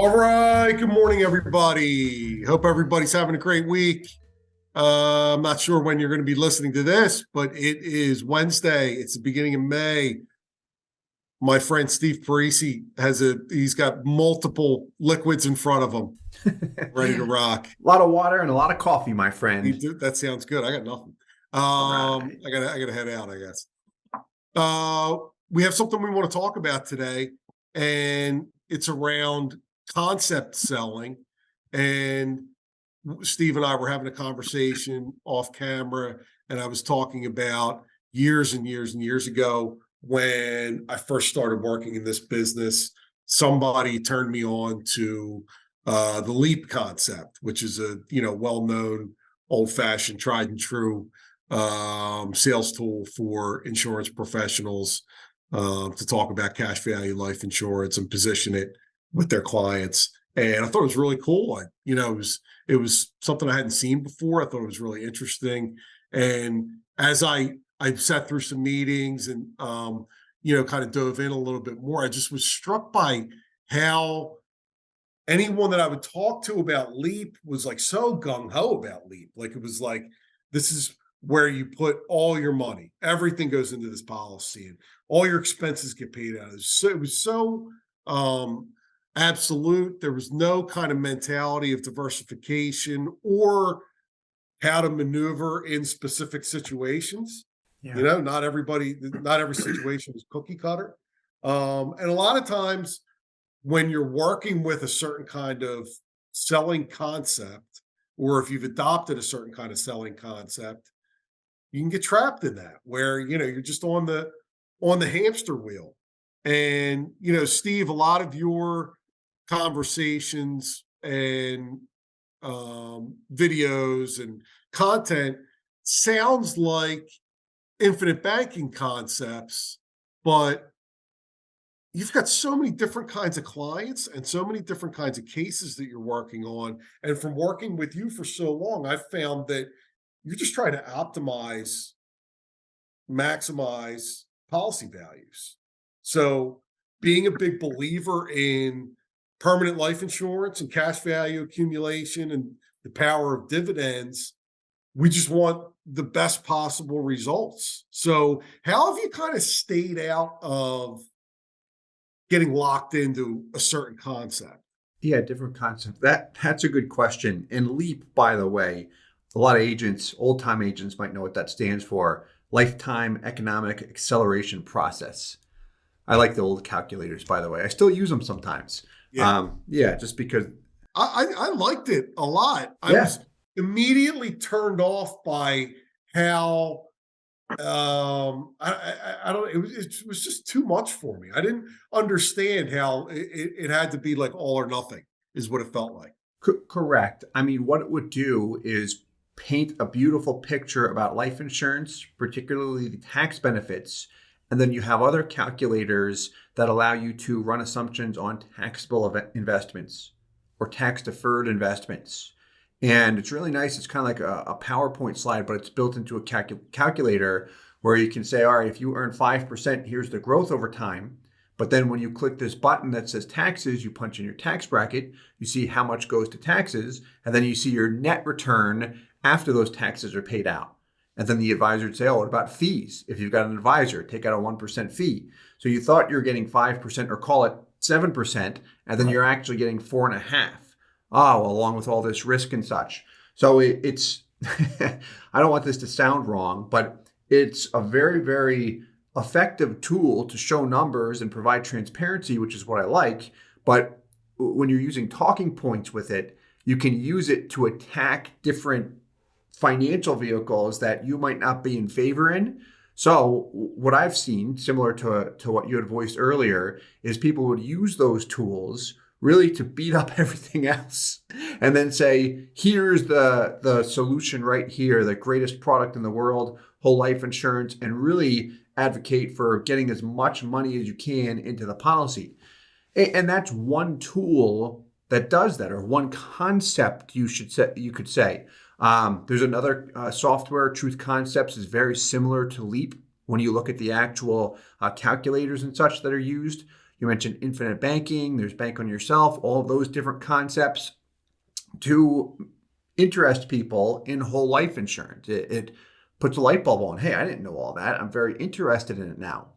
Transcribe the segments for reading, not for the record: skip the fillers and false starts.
All right. Good morning, everybody. Hope everybody's having a great week. I'm not sure when you're going to be listening to this, but it is Wednesday. It's the beginning of May. My friend Steve Parisi he's got multiple liquids in front of him, ready to A rock. lot of water and a lot of coffee, my friend. That sounds good. I got nothing. All right. I gotta head out, I guess. We have something we want to talk about today, and it's around concept selling. And Steve and I were having a conversation off camera, and I was talking about years and years and years ago when I first started working in this business. Somebody turned me on to the leap concept, which is a well-known, old-fashioned, tried and true sales tool for insurance professionals to talk about cash value life insurance and position it with their clients. And I thought it was really cool. It was something I hadn't seen before. I thought it was really interesting. And as I sat through some meetings and kind of dove in a little bit more, I just was struck by how anyone that I would talk to about Leap was like so gung-ho about Leap. Like it was like, this is where you put all your money. Everything goes into this policy and all your expenses get paid out of it. So it was so absolute. There was no kind of mentality of diversification or how to maneuver in specific situations. Yeah. Not every situation is cookie cutter. And a lot of times when you're working with a certain kind of selling concept, or if you've adopted a certain kind of selling concept, you can get trapped in that where you're just on the hamster wheel. And Steve, a lot of your conversations and videos and content sounds like infinite banking concepts, but you've got so many different kinds of clients and so many different kinds of cases that you're working on. And from working with you for so long, I've found that you're just trying to maximize policy values. So being a big believer in permanent life insurance and cash value accumulation and the power of dividends, we just want the best possible results. So how have you kind of stayed out of getting locked into a certain concept? Yeah, different concept. That's a good question. And LEAP, by the way, a lot of agents, old time agents might know what that stands for. Lifetime Economic Acceleration Process. I like the old calculators, by the way. I still use them sometimes. Yeah. Yeah, just because. I liked it a lot. I Yeah. was immediately turned off by how I don't it was just too much for me. I didn't understand how it had to be like all or nothing is what it felt like. Correct. I mean, what it would do is paint a beautiful picture about life insurance, particularly the tax benefits. And then you have other calculators that allow you to run assumptions on taxable investments or tax deferred investments. And it's really nice. It's kind of like a PowerPoint slide, but it's built into a calculator where you can say, all right, if you earn 5%, here's the growth over time. But then when you click this button that says taxes, you punch in your tax bracket, you see how much goes to taxes, and then you see your net return after those taxes are paid out. And then the advisor would say, oh, what about fees? If you've got an advisor, take out a 1% fee. So you thought you're getting 5% or call it 7%, and then you're actually getting 4.5%. Oh, along with all this risk and such. So it's, I don't want this to sound wrong, but it's a very, very effective tool to show numbers and provide transparency, which is what I like. But when you're using talking points with it, you can use it to attack different financial vehicles that you might not be in favor in. So what I've seen, similar to what you had voiced earlier, is people would use those tools really to beat up everything else and then say, here's the solution right here, the greatest product in the world, whole life insurance, and really advocate for getting as much money as you can into the policy. And that's one tool that does that, or one concept you could say. There's another software, Truth Concepts, is very similar to Leap. When you look at the actual calculators and such that are used, You mentioned infinite banking, there's bank on yourself, all of those different concepts to interest people in whole life insurance. It puts a light bulb on. Hey, I didn't know all that. I'm very interested in it now.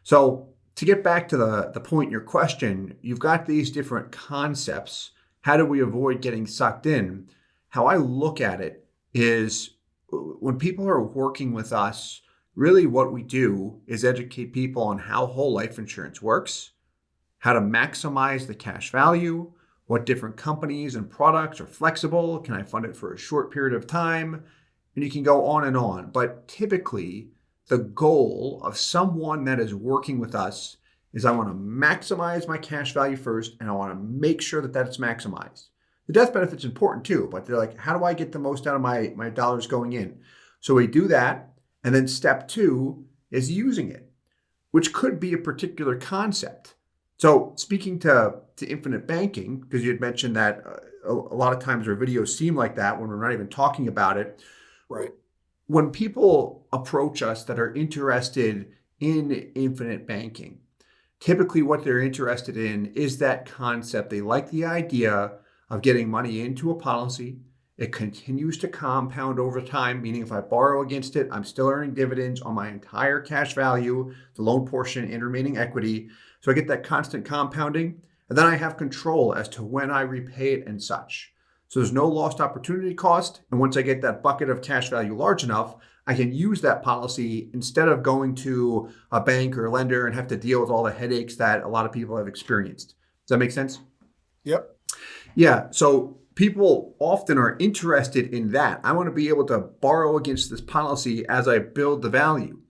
So to get back to the point in your question, you've got these different concepts. How do we avoid getting sucked in? How I look at it is when people are working with us, really what we do is educate people on how whole life insurance works, how to maximize the cash value, what different companies and products are flexible. Can I fund it for a short period of time? And you can go on and on. But typically, the goal of someone that is working with us is I want to maximize my cash value first, and I want to make sure that that's maximized. The death benefit's important too, but they're like, how do I get the most out of my dollars going in? So we do that. And then step 2 is using it, which could be a particular concept. So speaking to infinite banking, because you had mentioned that a lot of times our videos seem like that when we're not even talking about it. Right. When people approach us that are interested in infinite banking, typically what they're interested in is that concept. They like the idea of getting money into a policy. It continues to compound over time, meaning if I borrow against it, I'm still earning dividends on my entire cash value, the loan portion and remaining equity. So I get that constant compounding, and then I have control as to when I repay it and such. So there's no lost opportunity cost. And once I get that bucket of cash value large enough, I can use that policy instead of going to a bank or a lender and have to deal with all the headaches that a lot of people have experienced. Does that make sense? Yep. Yeah. So people often are interested in that. I want to be able to borrow against this policy as I build the value.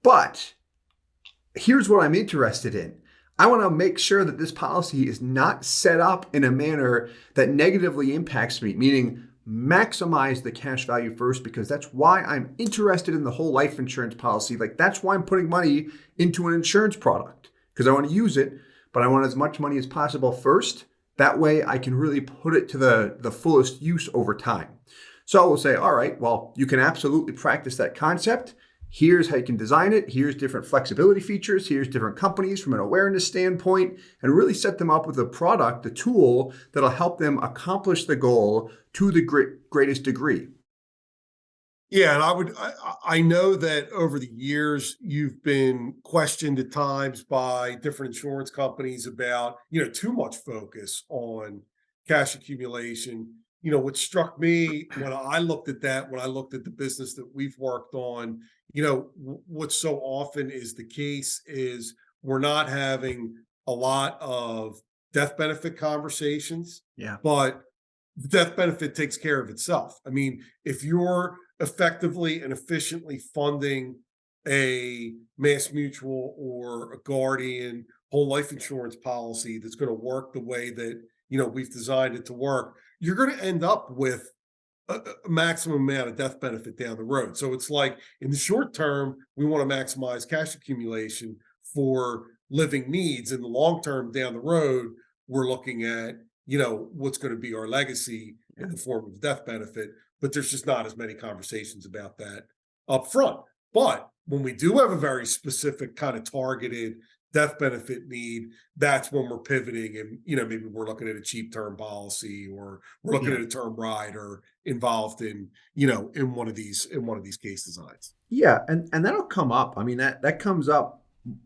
But here's what I'm interested in. I want to make sure that this policy is not set up in a manner that negatively impacts me, meaning maximize the cash value first, because that's why I'm interested in the whole life insurance policy. Like that's why I'm putting money into an insurance product, because I want to use it, but I want as much money as possible first. That way I can really put it to the fullest use over time. So we'll say, all right, well, you can absolutely practice that concept. Here's how you can design it. Here's different flexibility features. Here's different companies from an awareness standpoint, and really set them up with a product, the tool that'll help them accomplish the goal to the greatest degree. Yeah, and I know that over the years you've been questioned at times by different insurance companies about, too much focus on cash accumulation. What struck me when I looked at that, when I looked at the business that we've worked on, what so often is the case is we're not having a lot of death benefit conversations, Yeah. but the death benefit takes care of itself. I mean, if you're effectively and efficiently funding a Mass Mutual or a Guardian whole life insurance policy that's going to work the way that we've designed it to work, you're going to end up with a maximum amount of death benefit down the road. So it's like in the short term, we want to maximize cash accumulation for living needs. In the long term, down the road, we're looking at what's going to be our legacy in the form of death benefit. But there's just not as many conversations about that up front. But when we do have a very specific kind of targeted death benefit need, that's when we're pivoting and maybe we're looking at a cheap term policy, or we're looking Yeah. at a term rider involved in in one of these case designs. Yeah, and that'll come up. I mean, that comes up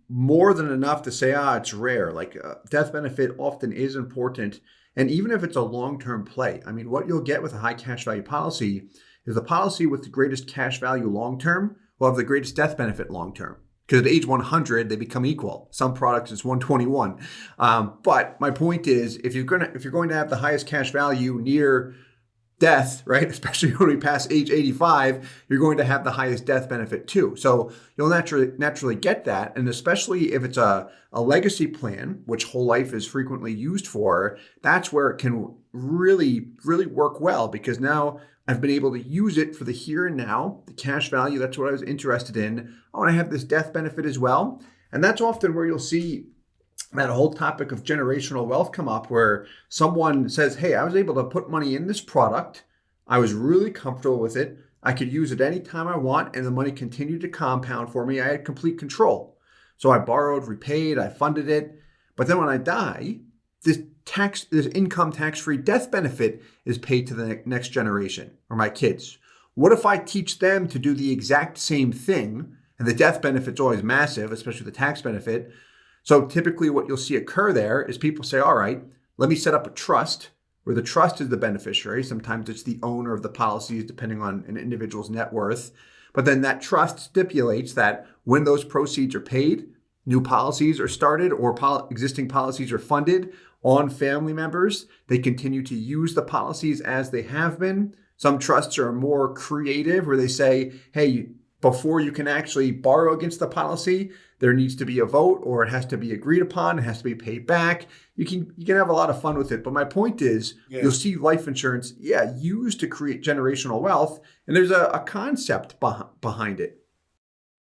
more than enough to say, it's rare. Like death benefit often is important. And even if it's a long-term play, I mean, what you'll get with a high cash value policy is the policy with the greatest cash value long-term will have the greatest death benefit long-term. Because at age 100, they become equal. Some products it's 121. But my point is, if you're going to have the highest cash value near death, right? Especially when we pass age 85, you're going to have the highest death benefit too. So you'll naturally get that. And especially if it's a legacy plan, which whole life is frequently used for, that's where it can really, really work well, because now I've been able to use it for the here and now, the cash value. That's what I was interested in. I want to have this death benefit as well. And that's often where you'll see that whole topic of generational wealth come up, where someone says, hey, I was able to put money in this product. I was really comfortable with it. I could use it anytime I want, and the money continued to compound for me. I had complete control. So I borrowed, repaid, I funded it. But then when I die, this income tax-free death benefit is paid to the next generation or my kids. What if I teach them to do the exact same thing? And the death benefit's always massive, especially the tax benefit. So typically what you'll see occur there is people say, all right, let me set up a trust where the trust is the beneficiary. Sometimes it's the owner of the policies, depending on an individual's net worth. But then that trust stipulates that when those proceeds are paid, new policies are started or existing policies are funded on family members. They continue to use the policies as they have been. Some trusts are more creative where they say, hey, before you can actually borrow against the policy, there needs to be a vote or it has to be agreed upon. It has to be paid back. You can have a lot of fun with it. But my point is, you'll see life insurance, used to create generational wealth. And there's a concept behind it.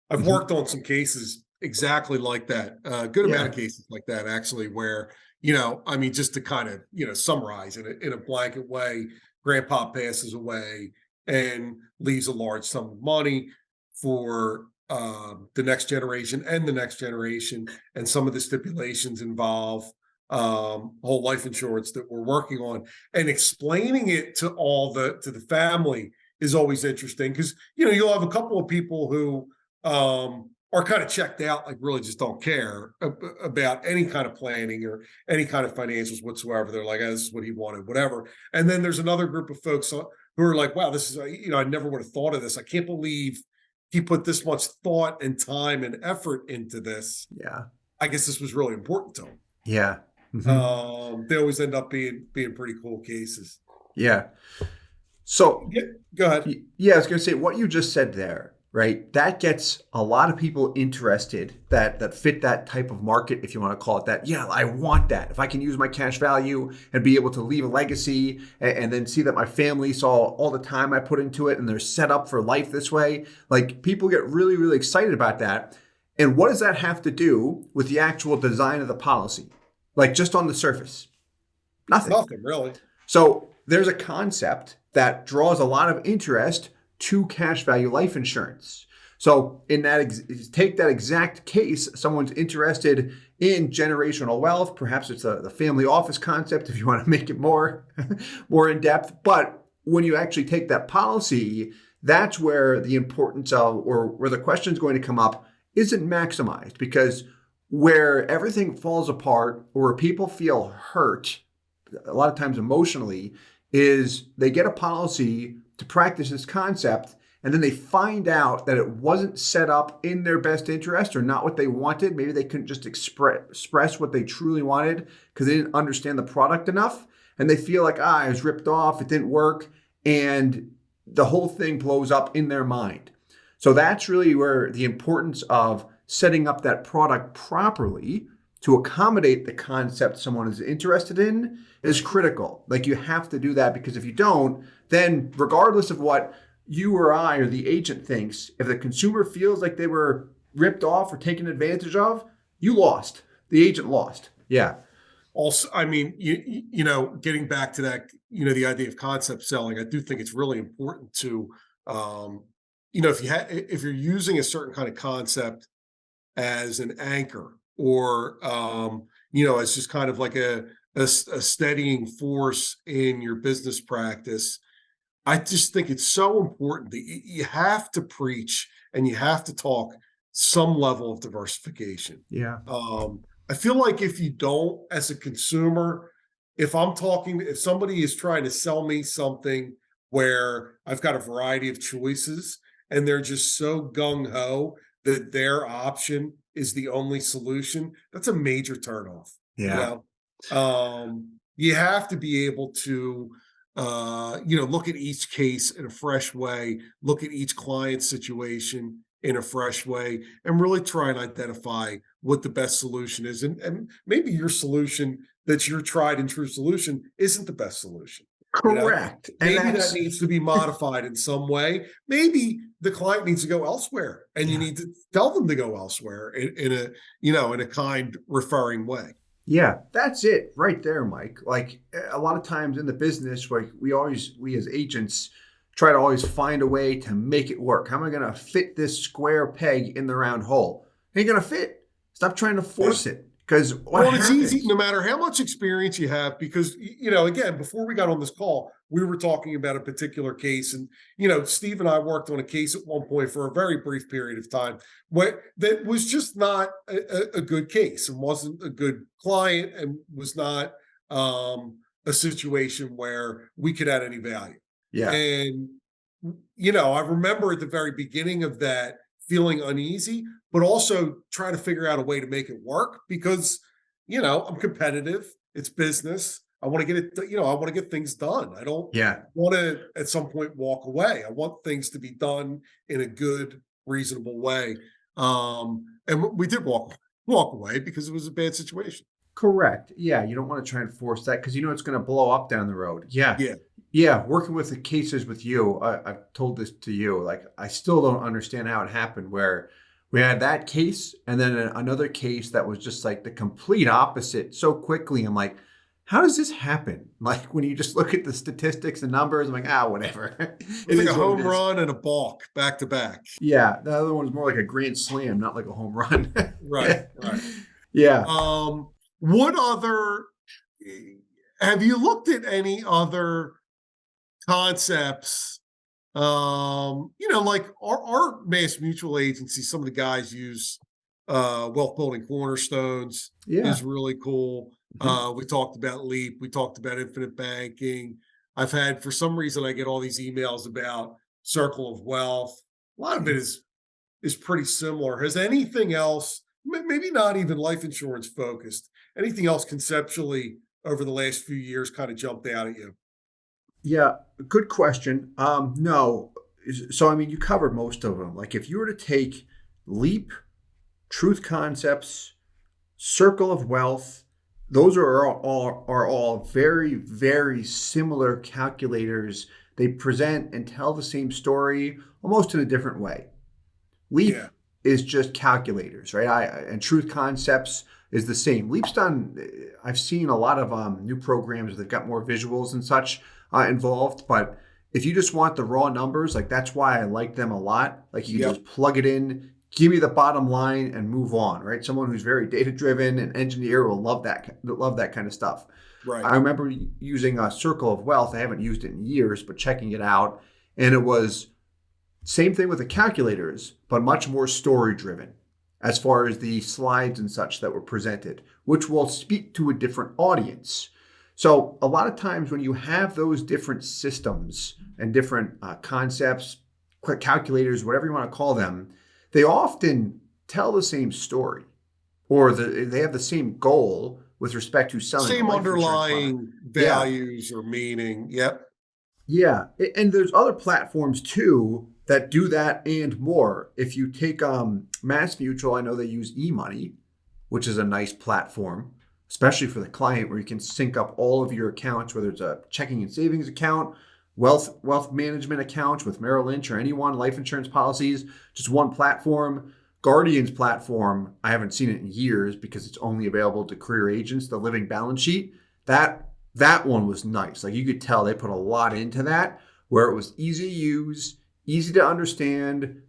I've worked on some cases exactly like that. A good amount of cases like that, actually, where, just to kind of, summarize in a blanket way, grandpa passes away and leaves a large sum of money for the next generation and the next generation. And some of the stipulations involve whole life insurance that we're working on, and explaining it to the family is always interesting, because, you'll have a couple of people who are kind of checked out, like really just don't care about any kind of planning or any kind of financials whatsoever. They're like, oh, this is what he wanted, whatever. And then there's another group of folks who are like, wow, this is, I never would have thought of this. I can't believe he put this much thought and time and effort into this. Yeah. I guess this was really important to him. Yeah. Mm-hmm. They always end up being pretty cool cases. Yeah. So go ahead. Yeah, I was going to say what you just said there, right? That gets a lot of people interested that fit that type of market, if you want to call it that. Yeah, I want that. If I can use my cash value and be able to leave a legacy and then see that my family saw all the time I put into it and they're set up for life this way, like people get really, really excited about that. And what does that have to do with the actual design of the policy? Like just on the surface? Nothing. Nothing, really. So there's a concept that draws a lot of interest to cash value life insurance. So in that, take that exact case, someone's interested in generational wealth. Perhaps it's the family office concept if you want to make it more in depth. But when you actually take that policy, that's where the importance of, or where the question is going to come up, isn't maximized, because where everything falls apart or where people feel hurt, a lot of times emotionally, is they get a policy to practice this concept and then they find out that it wasn't set up in their best interest or not what they wanted. Maybe they couldn't just express what they truly wanted because they didn't understand the product enough. And they feel like, I was ripped off, it didn't work. And the whole thing blows up in their mind. So that's really where the importance of setting up that product properly to accommodate the concept someone is interested in is critical. Like you have to do that, because if you don't, then regardless of what you or I or the agent thinks, if the consumer feels like they were ripped off or taken advantage of, you lost. The agent lost. Yeah. Also, I mean, getting back to that, the idea of concept selling, I do think it's really important to, if you're using a certain kind of concept as an anchor, or as just kind of like a steadying force in your business practice, I just think it's so important that you have to preach and you have to talk some level of diversification. Yeah. I feel like if you don't, as a consumer, if somebody is trying to sell me something where I've got a variety of choices and they're just so gung-ho that their option is the only solution, that's a major turnoff. Yeah. You have to be able to, look at each case in a fresh way, look at each client situation in a fresh way, and really try and identify what the best solution is. And maybe your solution, that's your tried and true solution, isn't the best solution. Correct. Maybe that needs to be modified in some way. Maybe the client needs to go elsewhere, and you need to tell them to go elsewhere in a kind, referring way. Yeah, that's it right there, Mike. Like a lot of times in the business, like we as agents try to always find a way to make it work. How am I going to fit this square peg in the round hole? Ain't going to fit. Stop trying to force it. Because what Well, it's easy happens? no matter how much experience you have, because again, before we got on this call, we were talking about a particular case, and Steve and I worked on a case at one point for a very brief period of time where that was just not a good case and wasn't a good client and was not a situation where we could add any value. Yeah. And I remember at the very beginning of that feeling uneasy, but also trying to figure out a way to make it work because I'm competitive. It's business. I want to get it, I want to get things done. I don't Yeah. want to at some point walk away. I want things to be done in a good, reasonable way. And we did walk away because it was a bad situation. Correct. Yeah, you don't want to try and force that because you know it's going to blow up down the road. Yeah. Yeah. Yeah. Working with the cases with you, I've told this to you. Like, I still don't understand how it happened where we had that case and then another case that was just like the complete opposite so quickly. I'm like, how does this happen? Like, when you just look at the statistics and numbers, I'm like, whatever. It It was like is a what it home is. run and a balk back to back. Yeah. The other one's more like a grand slam, not like a home run. Right. Right. Yeah. Um, what other have you looked at any other concepts? Like our mass mutual agency, some of the guys use wealth building cornerstones Yeah. is really cool. Mhm. We talked about Leap, we talked about infinite banking. I've had for some reason I get all these emails about Circle of Wealth. A lot of it is pretty similar. Has anything else, maybe not even life insurance focused, anything else conceptually over the last few years kind of jumped out at you? Yeah, good question. No. So I mean, you covered most of them. Like, if you were to take Leap, Truth Concepts, Circle of Wealth, those are all very, very similar calculators. They present and tell the same story almost in a different way. Leap Yeah. is just calculators, right? And Truth Concepts is the same. Leap's done. I've seen a lot of new programs that got more visuals and such involved, but if you just want the raw numbers, like, that's why I like them a lot. Like, you can Yep. just plug it in, give me the bottom line, and move on, right? Someone who's very data driven and engineer will love that kind of stuff. Right. I remember using a Circle of Wealth. I haven't used it in years, but checking it out, and it was same thing with the calculators, but much more story driven as far as the slides and such that were presented, which will speak to a different audience. So, a lot of times when you have those different systems and different concepts, calculators, whatever you want to call them, they often tell the same story or they have the same goal with respect to selling a Same life insurance product. underlying Yeah. values or meaning. Yep. Yeah, and there's other platforms too that do that and more. If you take Mass Mutual, I know they use eMoney, which is a nice platform, especially for the client, where you can sync up all of your accounts, whether it's a checking and savings account, wealth management accounts with Merrill Lynch or anyone, life insurance policies, just one platform. Guardian's platform, I haven't seen it in years because it's only available to career agents, the living balance sheet. That that one was nice. Like, you could tell they put a lot into that, where it was easy to use, easy to understand,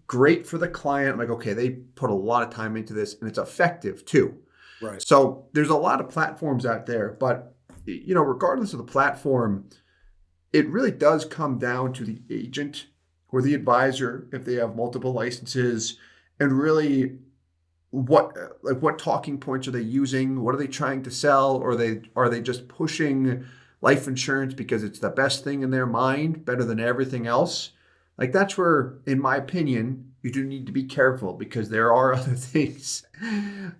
great for the client. Like, okay, they put a lot of time into this and it's effective too. Right. So there's a lot of platforms out there, but regardless of the platform, it really does come down to the agent or the advisor if they have multiple licenses, and really what talking points are they using? What are they trying to sell? Or are they just pushing life insurance because it's the best thing in their mind, better than everything else? Like, that's where, in my opinion, you do need to be careful, because there are other things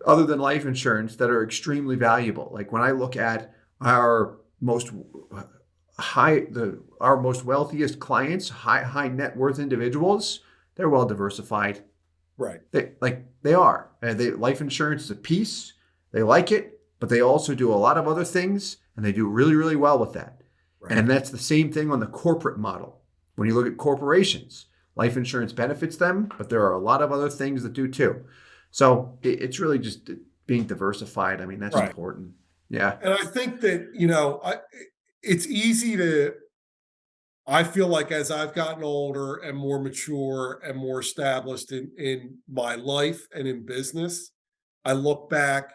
other than life insurance that are extremely valuable. Like, when I look at our most our most wealthiest clients, high net worth individuals, they're well diversified. Right. They are. Life insurance is a piece. They like it, but they also do a lot of other things, and they do really, really well with that. Right. And that's the same thing on the corporate model. When you look at corporations, life insurance benefits them, but there are a lot of other things that do too. So it's really just being diversified. I mean, that's Right. important. Yeah. And I think that, it's easy to, I feel like as I've gotten older and more mature and more established in my life and in business, I look back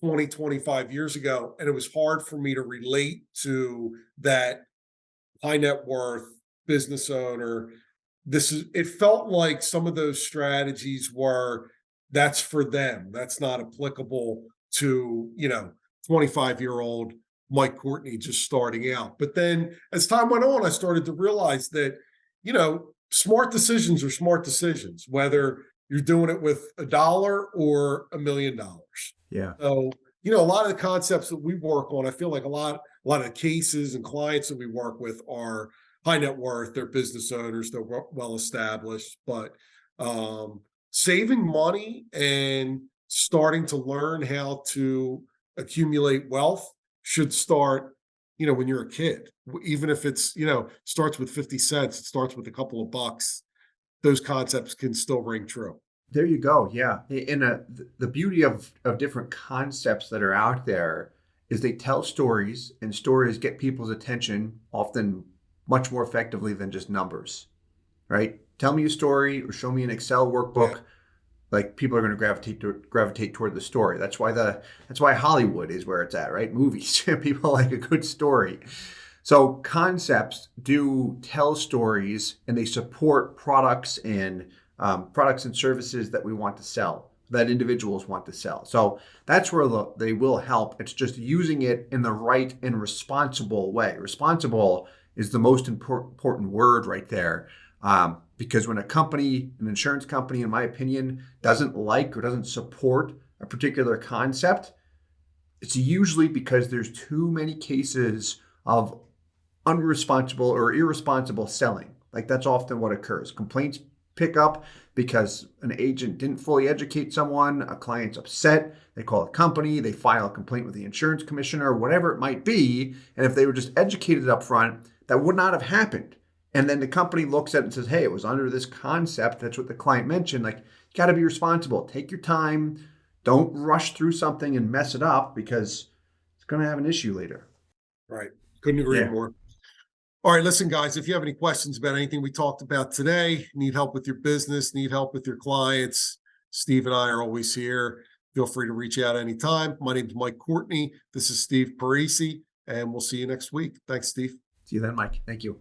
20, 25 years ago. And it was hard for me to relate to that high net worth business owner. It felt like some of those strategies were, that's for them. That's not applicable to, 25-year-old Mike Courtney just starting out. But then as time went on, I started to realize that, smart decisions are smart decisions, whether you're doing it with $1 or $1 million. Yeah. So, a lot of the concepts that we work on, I feel like a lot of the cases and clients that we work with are high net worth, they're business owners, they're well established, but saving money and starting to learn how to accumulate wealth should start, when you're a kid. Even if it's, starts with 50 cents, it starts with a couple of bucks. Those concepts can still ring true. There you go. Yeah. And the beauty of different concepts that are out there is they tell stories, and stories get people's attention often much more effectively than just numbers, right? Tell me a story or show me an Excel workbook. Yeah. Like, people are going to gravitate toward the story. That's why Hollywood is where it's at, right? Movies. People like a good story. So concepts do tell stories, and they support products and services that we want to sell, that individuals want to sell. So that's where they will help. It's just using it in the right and responsible way. Responsible is the most important word right there. Because when an insurance company, in my opinion, doesn't like or doesn't support a particular concept, it's usually because there's too many cases of unresponsible or irresponsible selling. Like, that's often what occurs. Complaints pick up because an agent didn't fully educate someone, a client's upset, they call a company, they file a complaint with the insurance commissioner, whatever it might be. And if they were just educated up front, that would not have happened. And then the company looks at it and says, hey, it was under this concept. That's what the client mentioned. Like, you got to be responsible. Take your time. Don't rush through something and mess it up, because it's going to have an issue later. Right. Couldn't agree Yeah. more. All right, listen, guys, if you have any questions about anything we talked about today, need help with your business, need help with your clients, Steve and I are always here. Feel free to reach out anytime. My name is Mike Courtney. This is Steve Parisi, and we'll see you next week. Thanks, Steve. See you then, Mike. Thank you.